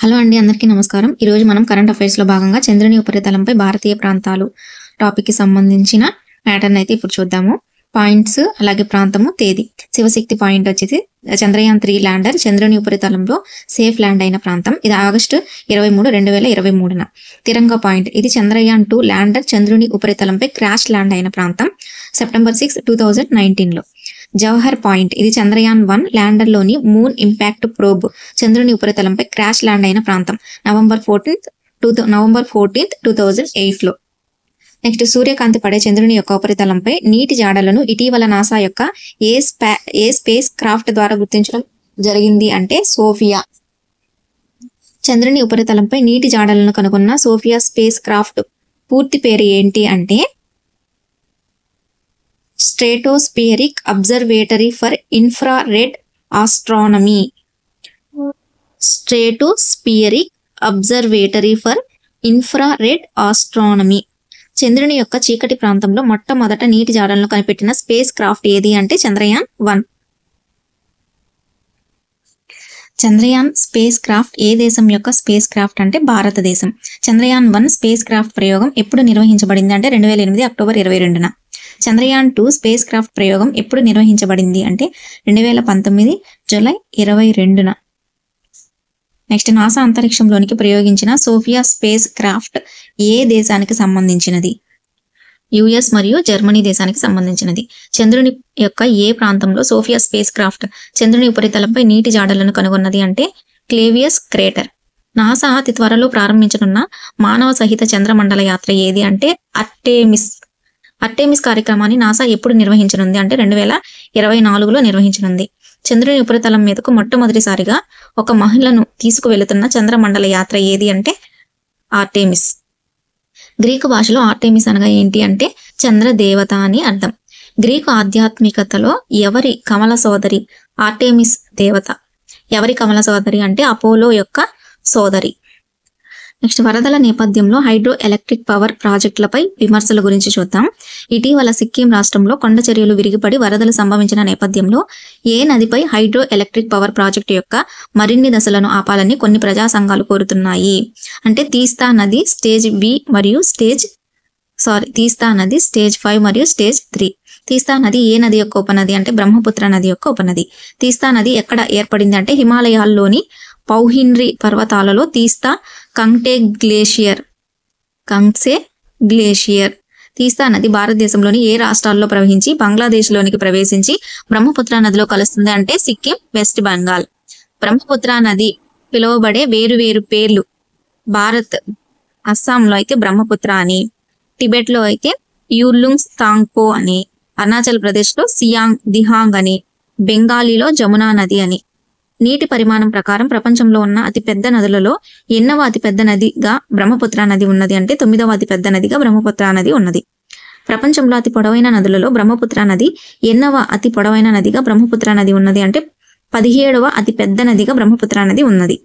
Hello అండి, అందరికీ నమస్కారం. ఈరోజు మనం కరెంట్ అఫైర్స్లో భాగంగా చంద్రుని ఉపరితలంపై భారతీయ ప్రాంతాలు టాపిక్కి సంబంధించిన ప్యాటర్న్ అయితే ఇప్పుడు చూద్దాము. పాయింట్స్ అలాగే ప్రాంతము తేదీ. శివశక్తి పాయింట్ వచ్చేసి చంద్రయాన్ 3 ల్యాండర్ చంద్రుని ఉపరితలంలో సేఫ్ ల్యాండ్ అయిన ప్రాంతం. ఇది ఆగస్టు 23, 2023. తిరంగ పాయింట్ ఇది చంద్రయాన్ 2 ల్యాండర్ చంద్రుని ఉపరితలంపై క్రాష్ ల్యాండ్ అయిన ప్రాంతం సెప్టెంబర్ 6, 2019లో. జవహర్ పాయింట్ ఇది చంద్రయాన్ 1 ల్యాండర్లోని మూన్ ఇంపాక్ట్ ప్రోబ్ చంద్రుని ఉపరితలంపై క్రాష్ ల్యాండ్ అయిన ప్రాంతం నవంబర్ 14, 2008లో. నెక్స్ట్ సూర్యకాంతి పడే చంద్రుని యొక్క ఉపరితలంపై నీటి జాడలను ఇటీవల నాసా యొక్క ఏ స్పేస్ క్రాఫ్ట్ ద్వారా గుర్తించడం జరిగింది అంటే సోఫియా. చంద్రుని ఉపరితలంపై నీటి జాడలను కనుగొన్న సోఫియా స్పేస్ క్రాఫ్ట్ పూర్తి పేరు ఏంటి అంటే stratospheric observatory for infrared astronomy. Stratospheric observatory for infrared astronomy. చంద్రుని యొక్క చీకటి ప్రాంతంలో మొట్టమొదట నీటి జాడలను కనిపెట్టిన స్పేస్ క్రాఫ్ట్ ఏది అంటే చంద్రయాన్ 1. చంద్రయాన్ స్పేస్ క్రాఫ్ట్ ఏ దేశం యొక్క స్పేస్ క్రాఫ్ట్ అంటే భారతదేశం. చంద్రయాన్ 1 స్పేస్ క్రాఫ్ట్ ప్రయోగం ఎప్పుడు నిర్వహించబడింది అంటే 2008 అక్టోబర్ 22న. చంద్రయాన్ 2 స్పేస్ క్రాఫ్ట్ ప్రయోగం ఎప్పుడు నిర్వహించబడింది అంటే 2019 జూలై 22న. నెక్స్ట్ నాసా అంతరిక్షంలోనికి ప్రయోగించిన సోఫియా స్పేస్ క్రాఫ్ట్ ఏ దేశానికి సంబంధించినది? యుఎస్ మరియు జర్మనీ దేశానికి సంబంధించినది. చంద్రుని యొక్క ఏ ప్రాంతంలో సోఫియా స్పేస్ క్రాఫ్ట్ చంద్రుని ఉపరితలంపై నీటి జాడలను కనుగొన్నది అంటే క్లేవియస్ క్రేటర్. నాసా అతి త్వరలో ప్రారంభించనున్న మానవ సహిత చంద్రమండల యాత్ర ఏది అంటే అర్టెమిస్ కార్యక్రమాన్ని నాసా ఎప్పుడు నిర్వహించనుంది అంటే 2024లో నిర్వహించనుంది. చంద్రుని ఉపరితలం మీదకు మొట్టమొదటిసారిగా ఒక మహిళను తీసుకువెళుతున్న చంద్రమండల యాత్ర ఏది అంటే ఆర్టెమిస్. గ్రీకు భాషలో ఆర్టెమిస్ అనగా ఏంటి అంటే చంద్రదేవత అని అర్థం. గ్రీకు ఆధ్యాత్మికతలో ఎవరి కమల సోదరి ఆర్టెమిస్ దేవత. ఎవరి కమల సోదరి అంటే అపోలో యొక్క సోదరి. నెక్స్ట్ వరదల నేపథ్యంలో హైడ్రో ఎలక్ట్రిక్ పవర్ ప్రాజెక్టులపై విమర్శల గురించి చూద్దాం. ఇటీవల సిక్కిం రాష్ట్రంలో కొండ చర్యలు విరిగిపడి వరదలు సంభవించిన నేపథ్యంలో ఏ నదిపై హైడ్రో ఎలక్ట్రిక్ పవర్ ప్రాజెక్టు యొక్క మరిన్ని దశలను ఆపాలని కొన్ని ప్రజా సంఘాలు కోరుతున్నాయి అంటే తీస్తా నది స్టేజ్ 5 మరియు స్టేజ్ 3. తీస్తా నది ఏ నది యొక్క ఉపనది అంటే బ్రహ్మపుత్ర నది యొక్క ఉపనది. తీస్తా నది ఎక్కడ ఏర్పడింది అంటే హిమాలయాల్లోని పౌహిండ్రి పర్వతాలలో తీస్తా కంగ్సే గ్లేషియర్. తీస్తా నది భారతదేశంలోని ఏ రాష్ట్రాల్లో ప్రవహించి బంగ్లాదేశ్లోనికి ప్రవేశించి బ్రహ్మపుత్ర నదిలో కలుస్తుంది అంటే సిక్కిం, వెస్ట్ బెంగాల్. బ్రహ్మపుత్ర నది పిలువబడే వేరు పేర్లు భారత్ అస్సాంలో అయితే బ్రహ్మపుత్ర అని, టిబెట్లో అయితే యూర్లుంగ్ తాంగ్పో అని, అరుణాచల్ ప్రదేశ్లో దిహాంగ్ అని, బెంగాలీలో జమునా నది అని. నీటి పరిమాణం ప్రకారం ప్రపంచంలో ఉన్న అతిపెద్ద నదులలో ఎన్నవ అతిపెద్ద నదిగా బ్రహ్మపుత్ర నది ఉన్నది అంటే 9వ అతిపెద్ద నదిగా బ్రహ్మపుత్ర నది ఉన్నది. ప్రపంచంలో అతి పొడవైన నదులలో బ్రహ్మపుత్ర నది ఎన్నవ అతి పొడవైన నదిగా బ్రహ్మపుత్ర నది ఉన్నది అంటే 17వ అతిపెద్ద నదిగా బ్రహ్మపుత్ర నది ఉన్నది.